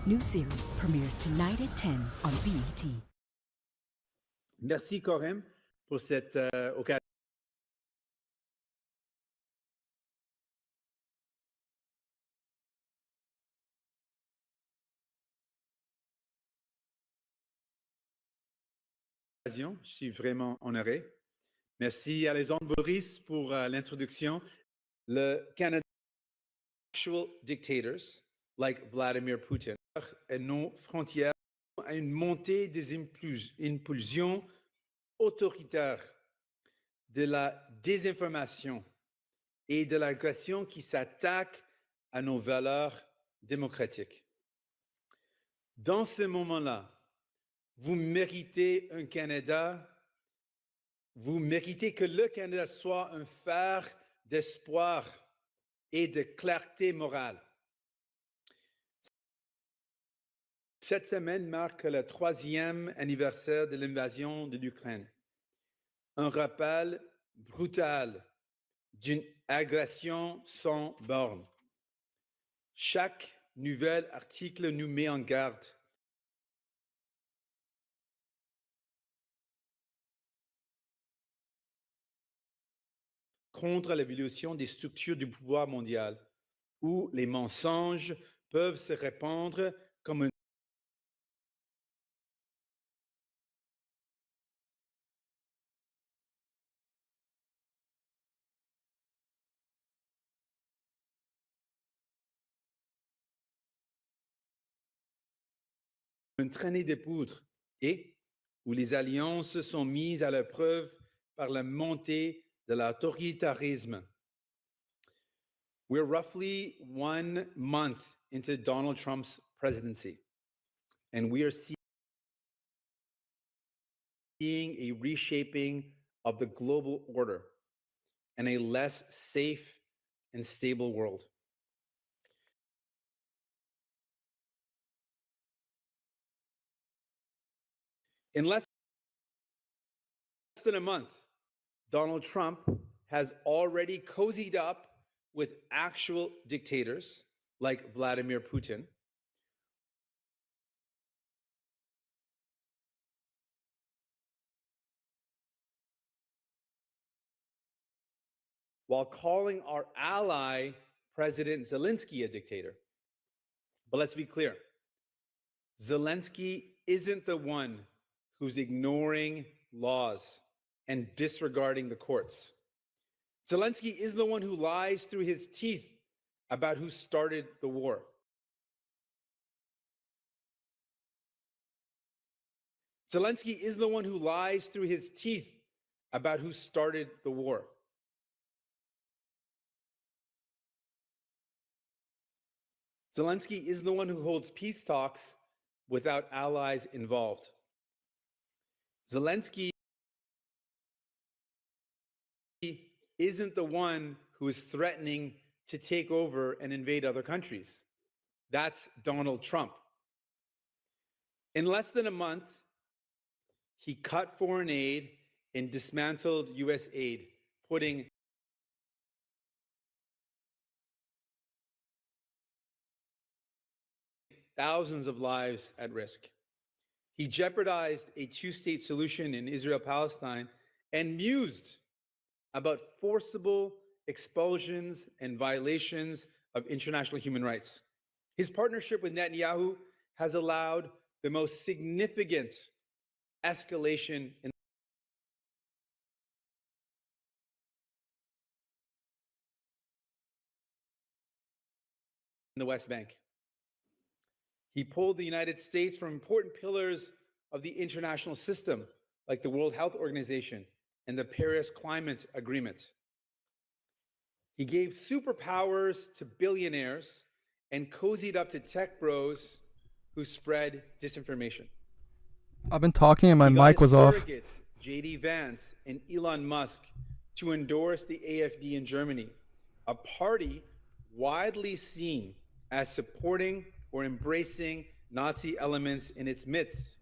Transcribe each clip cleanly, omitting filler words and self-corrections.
New series premieres tonight at 10 on BET. Merci Corem pour cette occasion. Je suis vraiment honoré. Merci Alexandre Boris pour l'introduction. Le Canada, actual dictators like Vladimir Putin, et nos frontières à une montée des impulsions autoritaires, de la désinformation et de l'agression qui s'attaque à nos valeurs démocratiques. Dans ce moment-là, vous méritez un Canada, vous méritez que le Canada soit un phare d'espoir et de clarté morale. Cette semaine marque le 3e anniversaire de l'invasion de l'Ukraine. Un rappel brutal d'une agression sans borne. Chaque nouvel article nous met en garde. Contre l'évolution des structures du pouvoir mondial, où les mensonges peuvent se répandre comme un traînée de poudre et où les alliances sont mises à l'épreuve par la montée de l'autoritarisme. We're roughly 1 month into Donald Trump's presidency, and we are seeing a reshaping of the global order and a less safe and stable world. In less than a month, Donald Trump has already cozied up with actual dictators like Vladimir Putin, while calling our ally, President Zelensky, a dictator. But let's be clear, Zelensky isn't the one who's ignoring laws and disregarding the courts. Zelensky is the one who lies through his teeth about who started the war. Zelensky is the one who lies through his teeth about who started the war. Zelensky is the one who holds peace talks without allies involved. Zelensky isn't the one who is threatening to take over and invade other countries. That's Donald Trump. In less than a month, he cut foreign aid and dismantled US aid, putting thousands of lives at risk. He jeopardized a two-state solution in Israel-Palestine and mused about forcible expulsions and violations of international human rights. His partnership with Netanyahu has allowed the most significant escalation in the West Bank. He pulled the United States from important pillars of the international system, like the World Health Organization and the Paris Climate Agreement. He gave superpowers to billionaires and cozied up to tech bros who spread disinformation. I've been talking and my mic was off. J.D. Vance and Elon Musk to endorse the AfD in Germany, a party widely seen as supporting or embracing Nazi elements in its midst.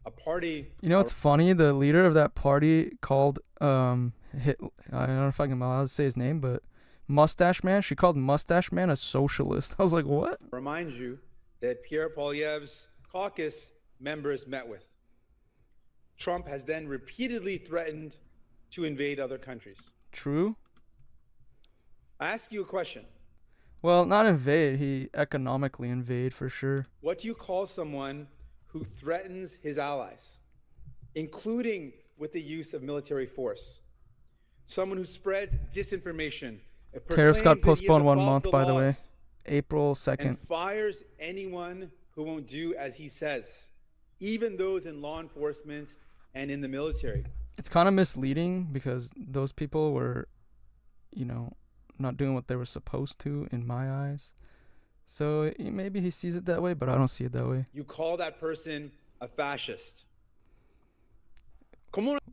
A party. You know what's funny? The leader of that party called I don't know if I'm allowed to say his name, but Mustache Man. She called Mustache Man a socialist. I was like, what? Reminds you that Pierre Poilievre's caucus members met with. Trump has then repeatedly threatened to invade other countries. True. I ask you a question. Well, not invade. He economically invade for sure. What do you call someone who threatens his allies, including with the use of military force? Someone who spreads disinformation. Tariffs got proclaims that he is postponed 1 above month, the by the way. laws, April and 2nd. fires anyone who won't do as he says, even those in law enforcement and in the military. It's kind of misleading because those people were, not doing what they were supposed to in my eyes. So maybe he sees it that way, but I don't see it that way. You call that person a fascist.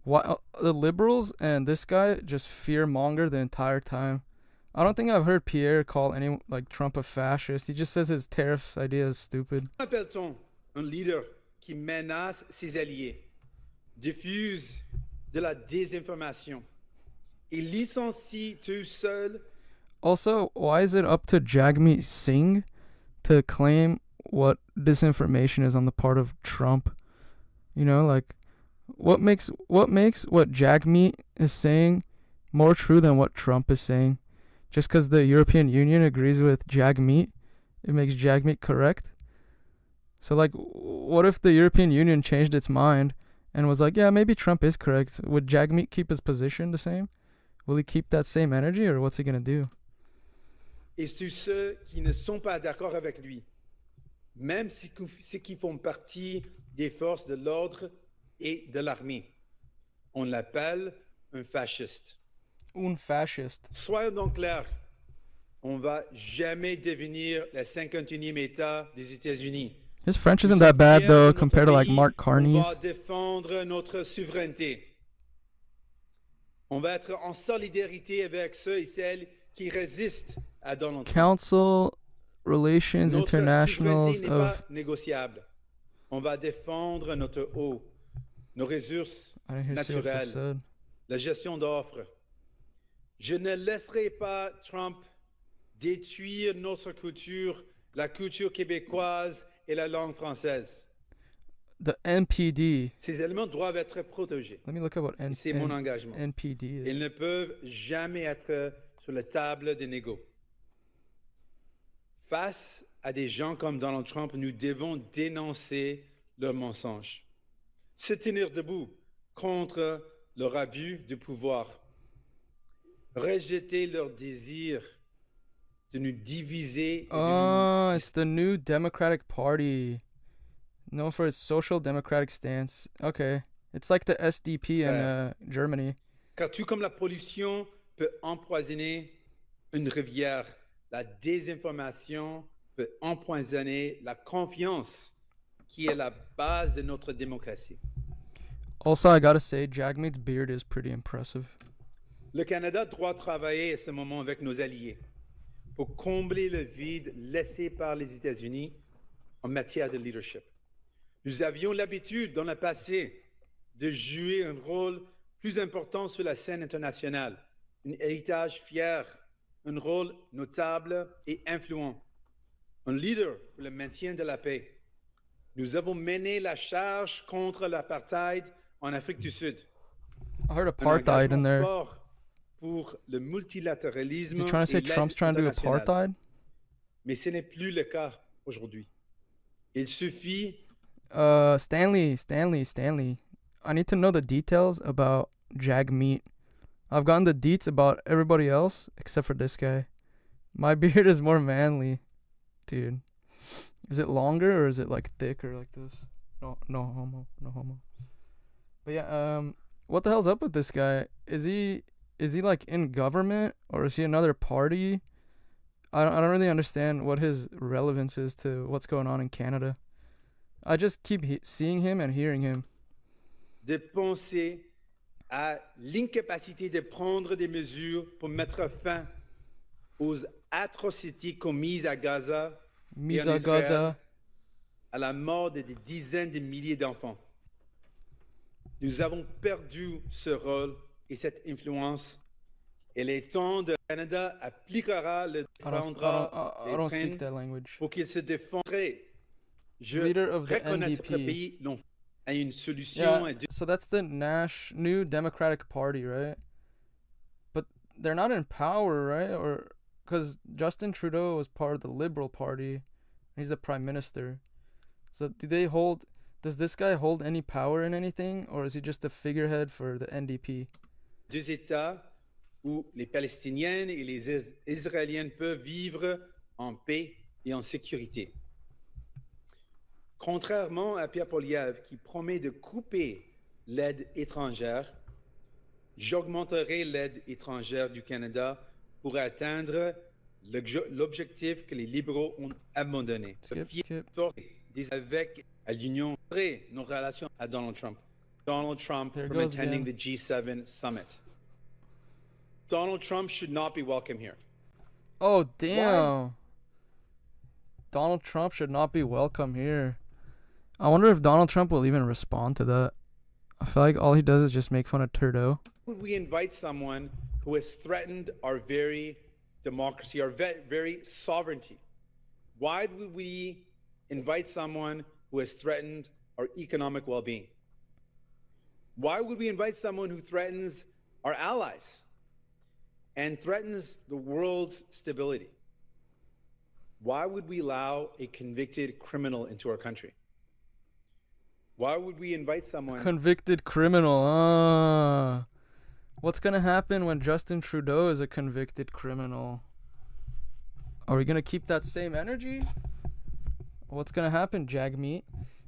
Why the liberals and this guy just fearmonger the entire time. I don't think I've heard Pierre call any Trump a fascist. He just says his tariff idea is stupid. Comment appelle-t-on un leader qui menace ses alliés, diffuse de la désinformation et licencie tout seul? Also, why is it up to Jagmeet Singh to claim what disinformation is on the part of Trump? What makes what Jagmeet is saying more true than what Trump is saying? Just because the European Union agrees with Jagmeet, it makes Jagmeet correct? So, what if the European Union changed its mind and was like, yeah, maybe Trump is correct? Would Jagmeet keep his position the same? Will he keep that same energy, or what's he going to do? Et tous ceux qui ne sont pas d'accord avec lui, même ceux qui font partie des forces de l'ordre et de l'armée. On l'appelle un fasciste. Un fasciste. Soyons donc clairs, on va jamais devenir le 51e État des États-Unis. His French isn't that bad though compared to Mark Carney's. On va défendre notre souveraineté. On va être en solidarité avec ceux et celles qui résistent à Donald Trump. Council Relations Notre Internationals souveraineté n'est of. pas négociable. On va défendre notre eau, nos ressources I didn't hear see what you naturelles, said. la gestion d'offres. Je ne laisserai pas Trump détruire notre culture, la culture québécoise et la langue française. The NPD. Ces éléments doivent être protégés. Let me look up what C'est mon engagement. NPD Ils is. ne peuvent jamais être sur la table des négos. Face à des gens comme Donald Trump, nous devons dénoncer leurs mensonges, se tenir debout contre leur abus de pouvoir, rejeter leur désir de nous diviser et de Oh, nous it's the new Democratic Party. Known for its social democratic stance. Okay. It's like the SDP in Germany. Car tout comme la pollution peut empoisonner une rivière, la désinformation peut empoisonner la confiance qui est la base de notre démocratie. Also, I gotta say, Jagmeet's beard is pretty impressive. Le Canada doit travailler à ce moment avec nos alliés pour combler le vide laissé par les États-Unis en matière de leadership. Nous avions l'habitude dans le passé de jouer un rôle plus important sur la scène internationale, un héritage fier, un rôle notable et influent, un leader pour le maintien de la paix. Nous avons mené la charge contre l'apartheid en Afrique du Sud. I heard Un apartheid in engagement there. fort pour le multilatéralisme Is he trying to say et l'aide Trump's trying to do internationale. apartheid? Mais ce n'est plus le cas aujourd'hui. Il suffit Stanley. I need to know the details about Jagmeet. I've gotten the deets about everybody else except for this guy. My beard is more manly, dude. Is it longer or is it thick or like this? No homo. But yeah, what the hell's up with this guy? Is he in government or is he another party? I don't really understand what his relevance is to what's going on in Canada. I just keep seeing him and hearing him. de penser à l'incapacité de prendre des mesures pour mettre fin aux atrocités commises à Gaza et en Israël, à la mort de des dizaines de milliers d'enfants. Nous avons perdu ce rôle et cette influence. Et le temps de Canada appliquera le I don't speak that language. pour qu'il se défendrait Je Leader of the reconnais que NDP. pays l'ont fait à une solution Yeah, so that's the New Democratic Party, right? But they're not in power, right? Or because Justin Trudeau was part of the Liberal Party, he's the prime minister. So does this guy hold any power in anything, or is he just a figurehead for the NDP? deux États où les Palestiniennes et les Israéliennes peuvent vivre en paix et en sécurité. Contrairement à Pierre Poilievre qui promet de couper l'aide étrangère, j'augmenterai l'aide étrangère du Canada pour atteindre l'objectif que les libéraux ont abandonné. Skip. Avec l'Union, nos relations à Donald Trump. Donald Trump There from goes attending again. the G7 summit. Donald Trump should not be welcome here. Oh, damn. Donald Trump should not be welcome here. I wonder if Donald Trump will even respond to that. I feel like all he does is just make fun of Trudeau. Would we invite someone who has threatened our very democracy, our very sovereignty? Why would we invite someone who has threatened our economic well-being? Why would we invite someone who threatens our allies and threatens the world's stability? Why would we allow a convicted criminal into our country? Why would we invite someone... Convicted criminal. What's going to happen when Justin Trudeau is a convicted criminal? Are we going to keep that same energy? What's going to happen, Jagmeet?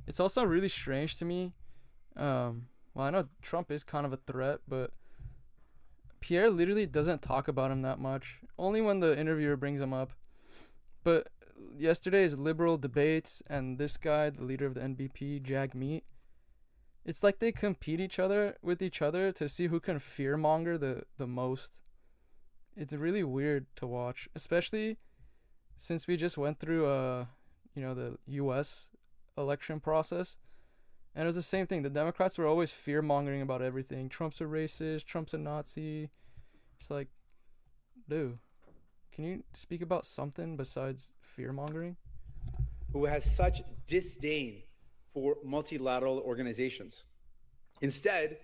It's also really strange to me. Well, I know Trump is kind of a threat, but Pierre literally doesn't talk about him that much. Only when the interviewer brings him up. But yesterday's Liberal debates and this guy, the leader of the NDP, Jagmeet, it's like they compete with each other to see who can fearmonger the most. It's really weird to watch, especially since we just went through the US election process. And it was the same thing. The Democrats were always fear-mongering about everything. Trump's a racist. Trump's a Nazi. It's like, dude, can you speak about something besides fear-mongering? Who has such disdain for multilateral organizations. Instead,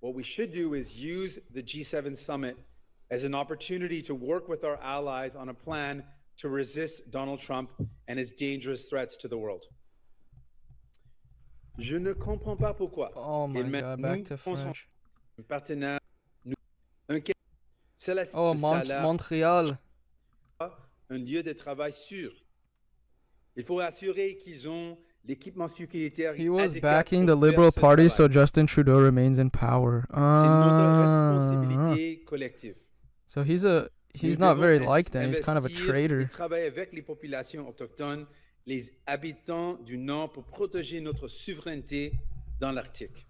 what we should do is use the G7 summit as an opportunity to work with our allies on a plan to resist Donald Trump and his dangerous threats to the world. Je ne comprends pas pourquoi. Oh my God, back to French. Un partenaire, Montréal. Un lieu de travail sûr. Il faut assurer qu'ils ont l'équipement sécuritaire. He was backing the Liberal Party so Justin Trudeau remains in power. C'est notre responsabilité collective. So he's not very liked then. He's kind of a traitor. Travailler avec les populations autochtones, les habitants du Nord pour protéger notre souveraineté dans l'Arctique.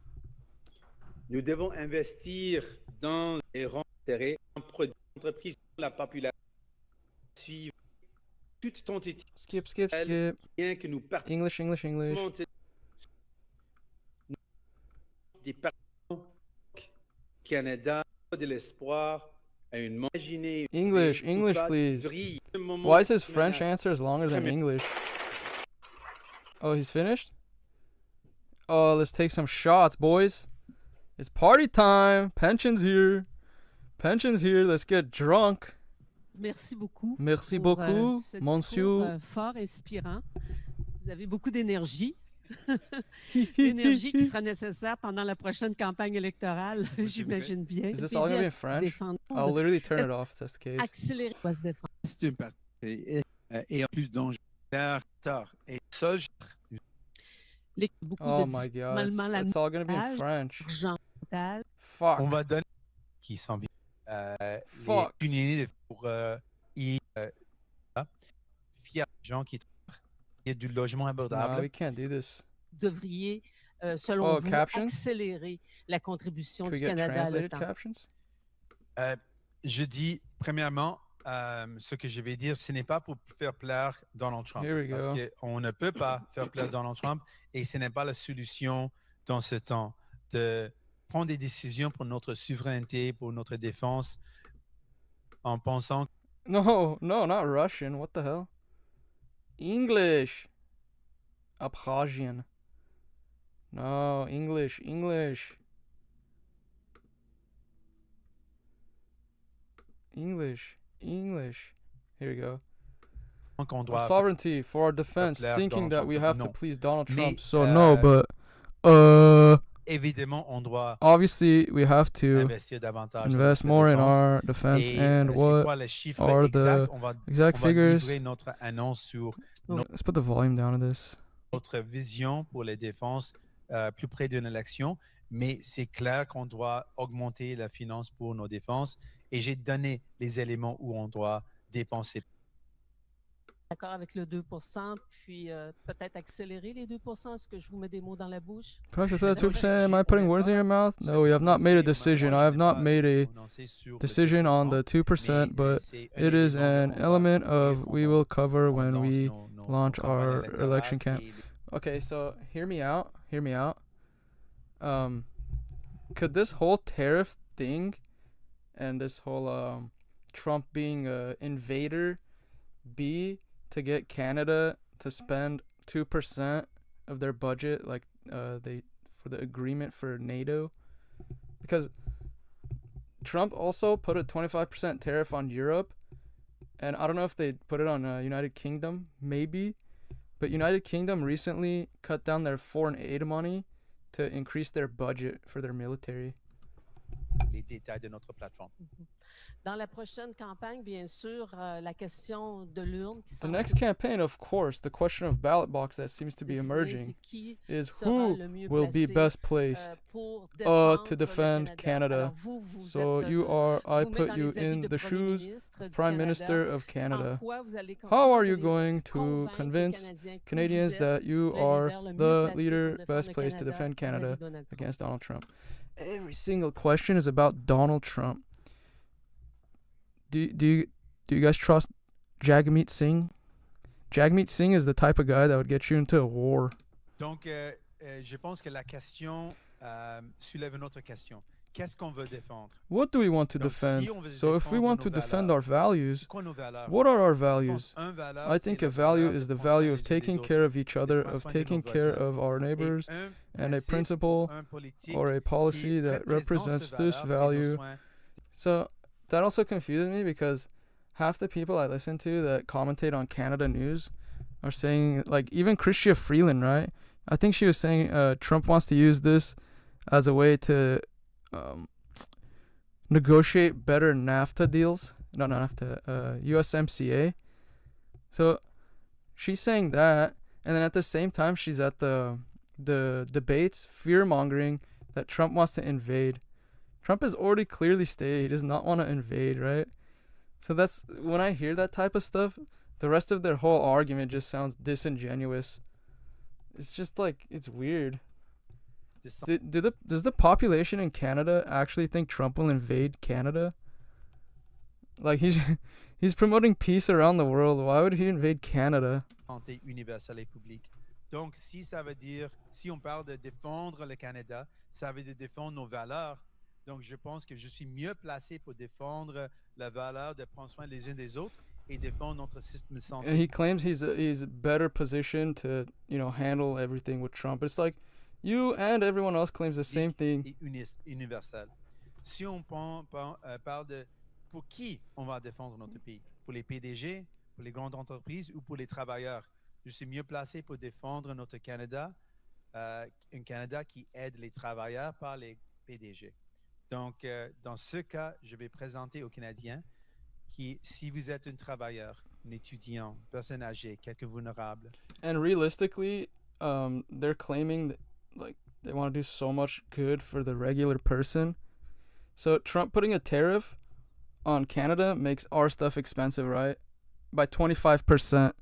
Nous devons investir dans les intérêts en entreprises la population suivre toute tentative. Skip. Bien que nous English. Des parents Canada de l'espoir à une imaginée. English, please. Why is his French answer longer than English? Oh, he's finished? Oh, let's take some shots, boys. It's party time. Pension's here. Let's get drunk. Merci beaucoup. Merci beaucoup, ce monsieur. discours, fort, inspirant. Vous avez beaucoup d'énergie. L'énergie qui sera nécessaire pendant la prochaine campagne électorale, j'imagine bien. Is this all going to be in French? I'll literally turn it off if that's the case. Accélérer va se défendre. C'est une partie et en plus dangereux et ça Beaucoup Oh de my God, mallement la it's all going to be in nourritage, French. argent mental. Fuck. on va donner qui s'en vient Fuck. une unité pour y fier les gens qui y a du logement No, abordable. we can't do this. Devriez, selon Oh, vous, captions? accélérer la contribution Can we du get Canada à translated l'OTAN. captions? Je dis premièrement ce que je vais dire, ce n'est pas pour faire plaire Donald Trump. Here we Parce go. qu'on ne peut pas faire plaire Donald Trump et ce n'est pas la solution dans ce temps de prendre des décisions pour notre souveraineté, pour notre défense, en pensant No, not Russian. What the hell? English. Abkhazian. No, English. English. Here we go. qu'on Our doit sovereignty for our defense, plaire thinking Donald that Trump. we have to Non. please Donald Trump. Mais, So no, but évidemment, on doit obviously we have to investir davantage dans invest notre more in défense. our defense. Et And c'est what quoi les chiffres are exacts? the On va exact figures? livrer notre annonce sur Let's put the volume down on this. notre vision pour les défenses plus près d'une élection. Mais c'est clair qu'on doit augmenter la finance pour nos défenses. Et j'ai donné les éléments où on doit dépenser. D'accord avec le 2 puis peut-être accélérer les 2 Est-ce que je vous mets des mots dans la bouche? Price of 2%. Am I putting words in your mouth? No, we have not made a decision. I have not made a decision on the 2%, but it is an element of we will cover when we launch our election camp. Okay, so hear me out. Could this whole tariff thing and this whole Trump being a invader be to get Canada to spend 2% of their budget, like they for the agreement for NATO? Because Trump also put a 25% tariff on Europe, and I don't know if they put it on United Kingdom, maybe, but United Kingdom recently cut down their foreign aid money to increase their budget for their military. Les détails de notre plateforme. Dans la prochaine campagne, bien sûr, la question de l'urne qui The next campaign, of course, the question of ballot box that seems to be emerging is who will be best placed to defend Canada. So I put you in the shoes of Prime Minister of Canada. How are you going to convince Canadians that you are the leader best placed to defend Canada against Donald Trump? Every single question is about Donald Trump. Do you guys trust Jagmeet Singh? Jagmeet Singh is the type of guy that would get you into a war. Donc, je pense que la question soulève une autre question. Qu'est-ce qu'on veut défendre? What do we want to Donc, defend? si on veut So if we défendre want nos to defend valeurs, our values, c'est quoi nos valeurs? what are our Je pense values? un valeur, I c'est think la a value valeur is de the prendre value soin of les uns taking des care autres, of each de other, prendre of soin de taking nos care voisins. of our Et neighbors, un and a principe, principle un politique or a policy qui that represents représente this ces valeurs, c'est nos value. soins. So that also confuses me because half the people I listen to that commentate on Canada news are saying, like, even Chrystia Freeland, right? I think she was saying Trump wants to use this as a way to negotiate better NAFTA deals. No, not NAFTA, USMCA. So she's saying that, and then at the same time she's at the debates fear-mongering that Trump wants to invade. Trump has already clearly stated he does not want to invade, right? So that's when I hear that type of stuff, the rest of their whole argument just sounds disingenuous. It's just like, it's weird. Does the population in Canada actually think Trump will invade Canada? Like, he's promoting peace around the world. Why would he invade Canada? Santé universelle et publique. Donc, si ça veut dire, si on parle de défendre le Canada, ça veut dire défendre nos valeurs. Donc, je pense que je suis mieux placé pour défendre la valeur de prendre soin les uns des autres et défendre notre système de santé. And he claims he's better positioned to, handle everything with Trump. It's like you and everyone else claims the same thing. Et universel. Si on parle de pour qui on va défendre notre pays, pour les PDG, pour les grandes entreprises ou pour les travailleurs, je suis mieux placé pour défendre notre Canada, un Canada qui aide les travailleurs par les PDG. Donc, dans ce cas, je vais présenter aux Canadiens qui, si vous êtes un travailleur, un étudiant, personne âgée, quelqu'un vulnérable. And realistically, they're claiming that, like, they want to do so much good for the regular person. So Trump putting a tariff on Canada makes our stuff expensive, right? By 25%.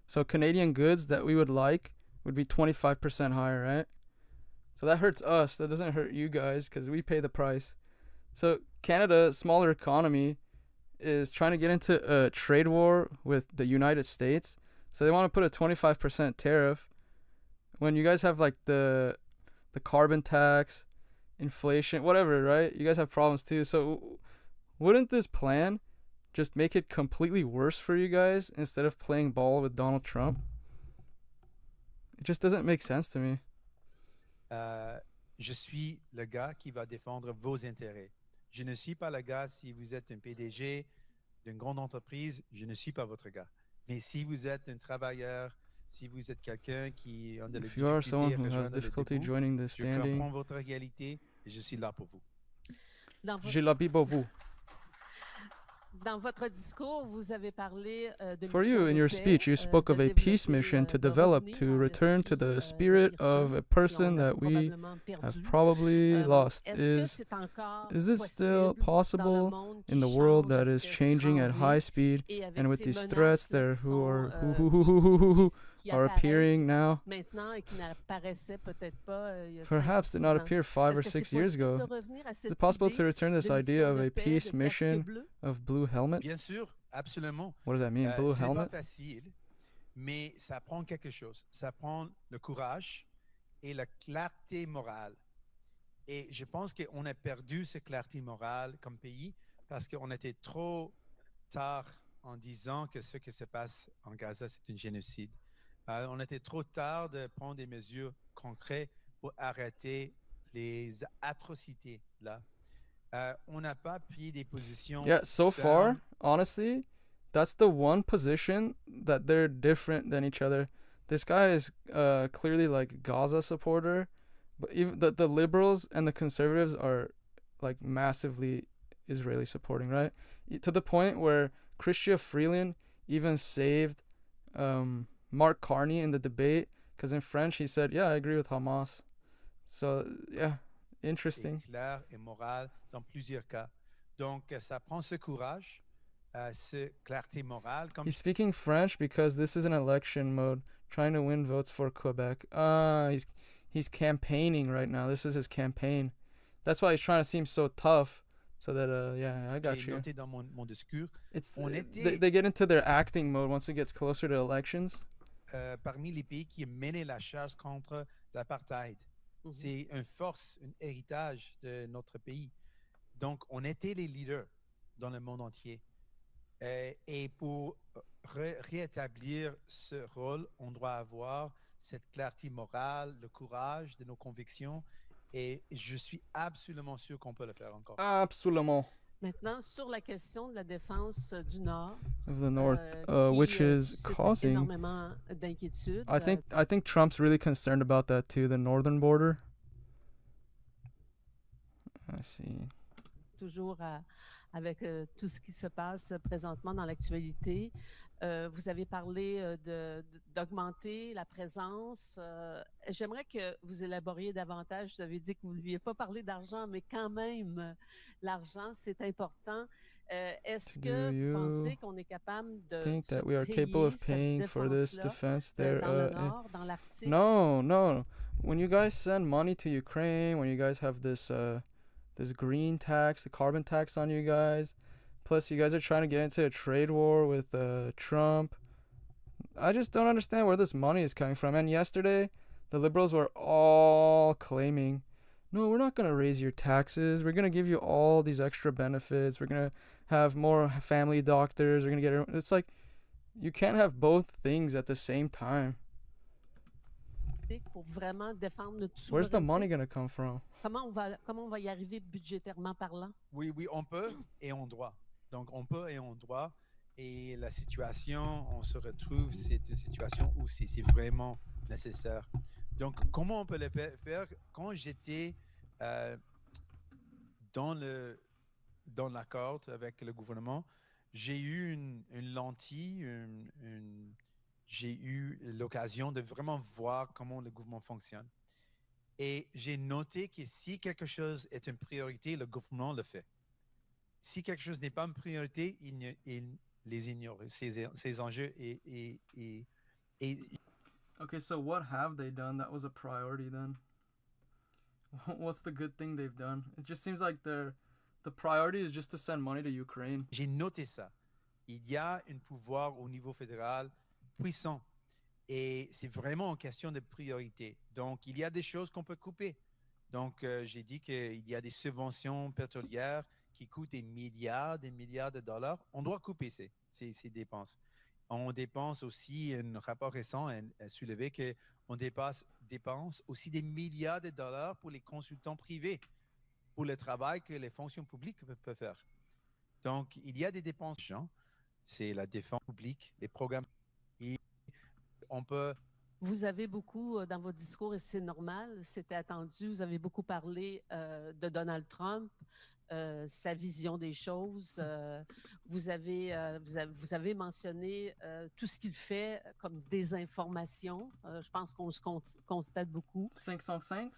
So Canadian goods that we would like would be 25% higher, right? So that hurts us. That doesn't hurt you guys because we pay the price. So Canada, smaller economy, is trying to get into a trade war with the United States. So they want to put a 25% tariff when you guys have like the carbon tax, inflation, whatever, right? You guys have problems too. So wouldn't this plan just make it completely worse for you guys instead of playing ball with Donald Trump? just doesn't make sense to me. Je suis le gars qui va défendre vos intérêts. Je ne suis pas le gars, si vous êtes un PDG d'une grande entreprise, je ne suis pas votre gars. Mais si vous êtes un travailleur, si vous êtes quelqu'un qui a de la If you are someone difficulté à who has rejoindre le difficulty debout, joining the je comprends standing, votre réalité et je suis là pour vous. Dans votre, j'ai l'habit pour vous. dans votre discours, vous avez parlé de For mission you, in de your paix, speech, you spoke de of a peace développer, mission to de develop, revenir to à return to l'esprit the de spirit of a personnes qui person ont that we probablement have perdu. probably lost. Est-ce que c'est encore Is it still possible dans le possible monde in qui the world change that à is vitesse changing grand at V high speed et avec and with ces these menaces threats là, there qui who sont are qui are appearing apparaissent now maintenant et qui n'apparaissaient peut-être pas il y a 5 perhaps ou did 6 not ans? appear 5 Est-ce or que c'est 6 years possible ago? de revenir à Is it cette possible idée to return this de idea mission of de a paix, peace de casque mission bleu? of blue helmet? Bien sûr, absolument. What does that mean, blue C'est pas helmet? facile, mais ça prend quelque chose. Ça prend le courage et la clarté morale. Et je pense qu'on a perdu cette clarté morale comme pays parce qu'on était trop tard en disant que ce qui se passe en Gaza, c'est un génocide. On était trop tard de prendre des mesures concrètes pour arrêter les atrocités là. On n'a pas pris des positions Yeah, so far, fermes. honestly, that's the one position that they're different than each other. This guy is clearly like Gaza supporter, but even the liberals and the conservatives are like massively Israeli supporting, right? To the point where Chrystia Freeland even saved Mark Carney in the debate because in French he said, "Yeah, I agree with Hamas." So yeah, interesting. Et clair et moral dans plusieurs cas. Donc, ça prend ce courage, ce clarté morale. Comme He's speaking French because this is an election mode, trying to win votes for Quebec. He's campaigning right now. This is his campaign. That's why he's trying to seem so tough. So that yeah, I got j'ai you. noté dans mon discours, It's on they, était they get into their acting mode once it gets closer to elections. parmi les pays qui menaient la chasse contre l'apartheid. C'est une force, un héritage de notre pays. Donc, on était les leaders dans le monde entier. Et pour rétablir ce rôle, on doit avoir cette clarté morale, le courage de nos convictions. Et je suis absolument sûr qu'on peut le faire encore. Absolument. Maintenant, sur la question de la défense du Nord, Of the North, qui which is suscite causing. énormément d'inquiétudes. I think Trump's really concerned about that too. The northern border. I see. Toujours avec tout ce qui se passe présentement dans l'actualité. Vous avez parlé d'augmenter la présence. J'aimerais que vous élaboriez davantage. Vous avez dit que vous ne vouliez pas parler d'argent, mais quand même, l'argent, c'est important. Est-ce que vous pensez qu'on est capable de Think se that we are capable of payer paying cette for this défense-là defense there? dans le Nord, dans l'Arctique? No. When you guys send money to Ukraine, when you guys have this this green tax, the carbon tax on you guys, plus you guys are trying to get into a trade war with Trump. I just don't understand where this money is coming from. And yesterday, the liberals were all claiming, no, we're not going to raise your taxes. We're going to give you all these extra benefits. We're going to have more family doctors. We're going to get... It's like, you can't have both things at the same time. Pour vraiment défendre notre souveraineté. Where's the money going to come from? Comment on va y arriver budgétairement parlant? Oui, on peut et on doit. Donc, on peut et on doit. Et la situation, on se retrouve, c'est une situation où c'est vraiment nécessaire. Donc, comment on peut le faire? Quand j'étais dans l'accord avec le gouvernement, j'ai eu une lentille, j'ai eu l'occasion de vraiment voir comment le gouvernement fonctionne. Et j'ai noté que si quelque chose est une priorité, le gouvernement le fait. Si quelque chose n'est pas une priorité, il les ignore, ces enjeux. Okay, so what have they done that was a priority then? What's the good thing they've done? It just seems like the priority is just to send money to Ukraine. J'ai noté ça. Il y a un pouvoir au niveau fédéral puissant. Et c'est vraiment une question de priorité. Donc, il y a des choses qu'on peut couper. Donc, j'ai dit qu'il y a des subventions pétrolières qui coûtent des milliards de dollars. On doit couper ces dépenses. On dépense aussi, un rapport récent a soulevé On dépense aussi des milliards de dollars pour les consultants privés, pour le travail que les fonctions publiques peuvent faire. Donc, il y a des dépenses, c'est la défense publique, les programmes. Et on peut... Vous avez beaucoup, dans votre discours, et c'est normal, c'était attendu, vous avez beaucoup parlé de Donald Trump, sa vision des choses. Vous avez mentionné tout ce qu'il fait comme désinformation. Je pense qu'on se constate beaucoup. 505.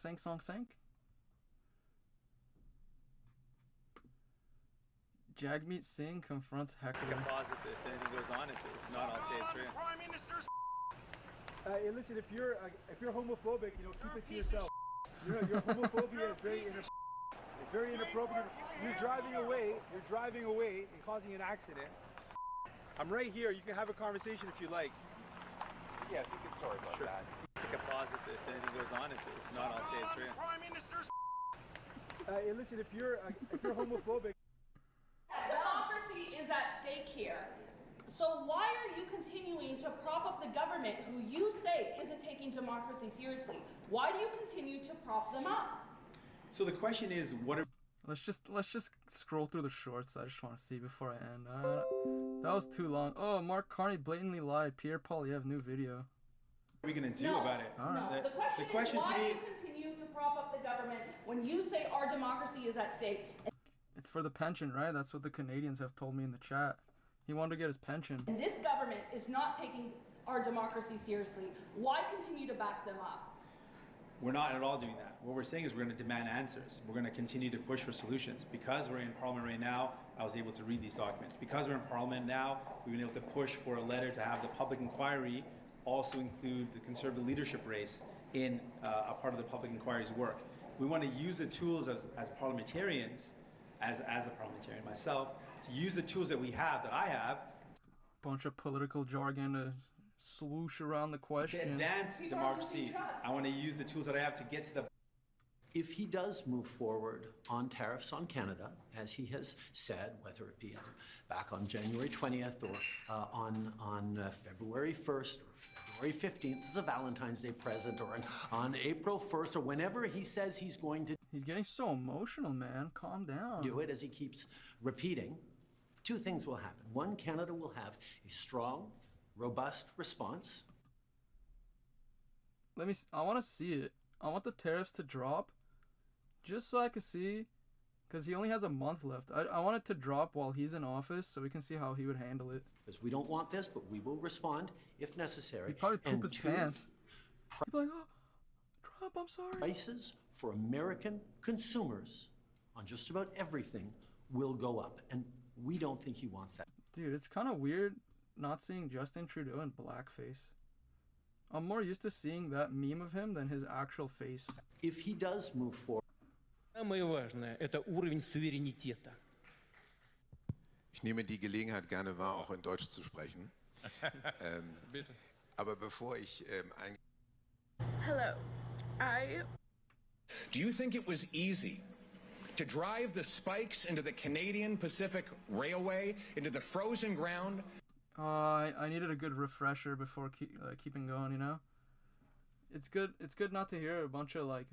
Jagmeet Singh confronts hacker. Take a pause if anything goes on. If it's not, I'll say it's real. Prime Minister's Hey, listen, if you're homophobic, keep it to yourself. Your homophobia is very inappropriate. You're driving away and causing an accident. I'm right here. You can have a conversation if you like. Yeah, if you could, sorry about that. Take a pause if anything goes on. If it's not, I'll say it's real. Prime Minister's Hey, listen, if you're homophobic. Democracy is at stake here. So why are you continuing to prop up the government who you say isn't taking democracy seriously? Why do you continue to prop them up? So the question is, what are Let's just scroll through the shorts. I just want to see before I end. That was too long. Oh, Mark Carney blatantly lied. Pierre Poilievre new video. we going to do about it? No. The question is, why do you continue to prop up the government when you say our democracy is at stake? It's for the pension, right? That's what the Canadians have told me in the chat. He wanted to get his pension. And this government is not taking our democracy seriously. Why continue to back them up? We're not at all doing that. What we're saying is we're going to demand answers. We're going to continue to push for solutions. Because we're in Parliament right now, I was able to read these documents. Because we're in Parliament now, we've been able to push for a letter to have the public inquiry also include the Conservative leadership race in a part of the public inquiry's work. We want to use the tools as parliamentarians, as a parliamentarian myself, to use the tools that we have, that I have, Bunch of political jargon to swoosh around the to question. advance democracy. I want to use the tools that I have to get to the If he does move forward on tariffs on Canada, as he has said, whether it be back on January 20th or on February 1st or February 15th as a Valentine's Day present, or on April 1st, or whenever he says he's going to He's getting so emotional, man. Calm down. do it, as he keeps repeating, two things will happen. One, Canada will have a strong, robust response. I want to see it. I want the tariffs to drop just so I can see, because he only has a month left. I want it to drop while he's in office so we can see how he would handle it. Because we don't want this, but we will respond if necessary. He'd probably poop And his two, pants. He'd be like, oh, Trump, I'm sorry. prices for American consumers on just about everything will go up. And we don't think he wants that. Dude, it's kind of weird not seeing Justin Trudeau in blackface. I'm more used to seeing that meme of him than his actual face. If he does move forward, Самое важное – это уровень суверенитета. Ich nehme die Gelegenheit gerne wahr, auch in Deutsch zu sprechen. Bitte. Aber bevor ich Hello. Do you think it was easy to drive the spikes into the Canadian Pacific Railway, into the frozen ground? I needed a good refresher before keeping going, you know? It's good not to hear a bunch of like,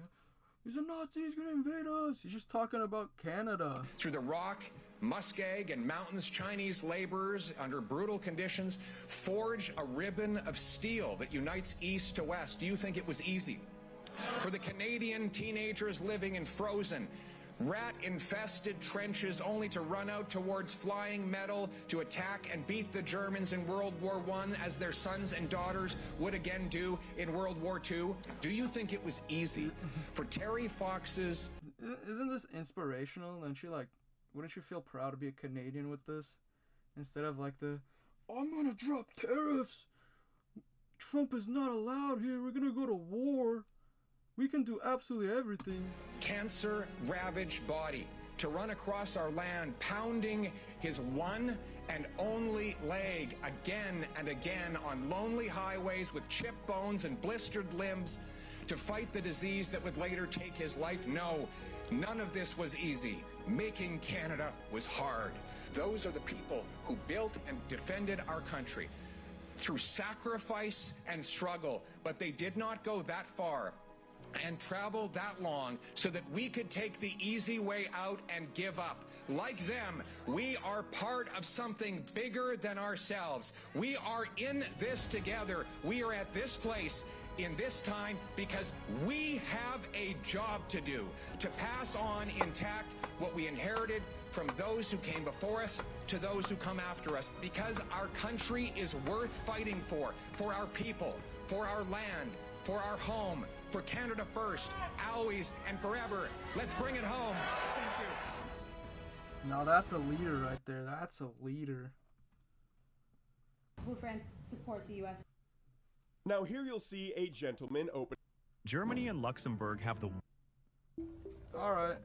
he's a Nazi, he's gonna invade us. He's just talking about Canada. Through the rock, muskeg, and mountains, Chinese laborers, under brutal conditions, forge a ribbon of steel that unites east to west. Do you think it was easy? For the Canadian teenagers living in frozen, rat-infested trenches only to run out towards flying metal to attack and beat the Germans in World War I as their sons and daughters would again do in World War II? Do you think it was easy for Terry Fox's... Isn't this inspirational? Wouldn't you feel proud to be a Canadian with this? Instead of like I'm gonna drop tariffs. Trump is not allowed here. We're gonna go to war. We can do absolutely everything. Cancer-ravaged body to run across our land, pounding his one and only leg again and again on lonely highways with chipped bones and blistered limbs to fight the disease that would later take his life. No, none of this was easy. Making Canada was hard. Those are the people who built and defended our country. through sacrifice and struggle, but they did not go that far and travel that long so that we could take the easy way out and give up. Like them, we are part of something bigger than ourselves. We are in this together. We are at this place in this time because we have a job to do, to pass on intact what we inherited from those who came before us to those who come after us, because our country is worth fighting for our people, for our land, for our home, for Canada first, always and forever. Let's bring it home. Thank you. Now that's a leader right there. That's a leader. Who France support the U.S. Now here you'll see a gentleman open. Germany and Luxembourg have the All right.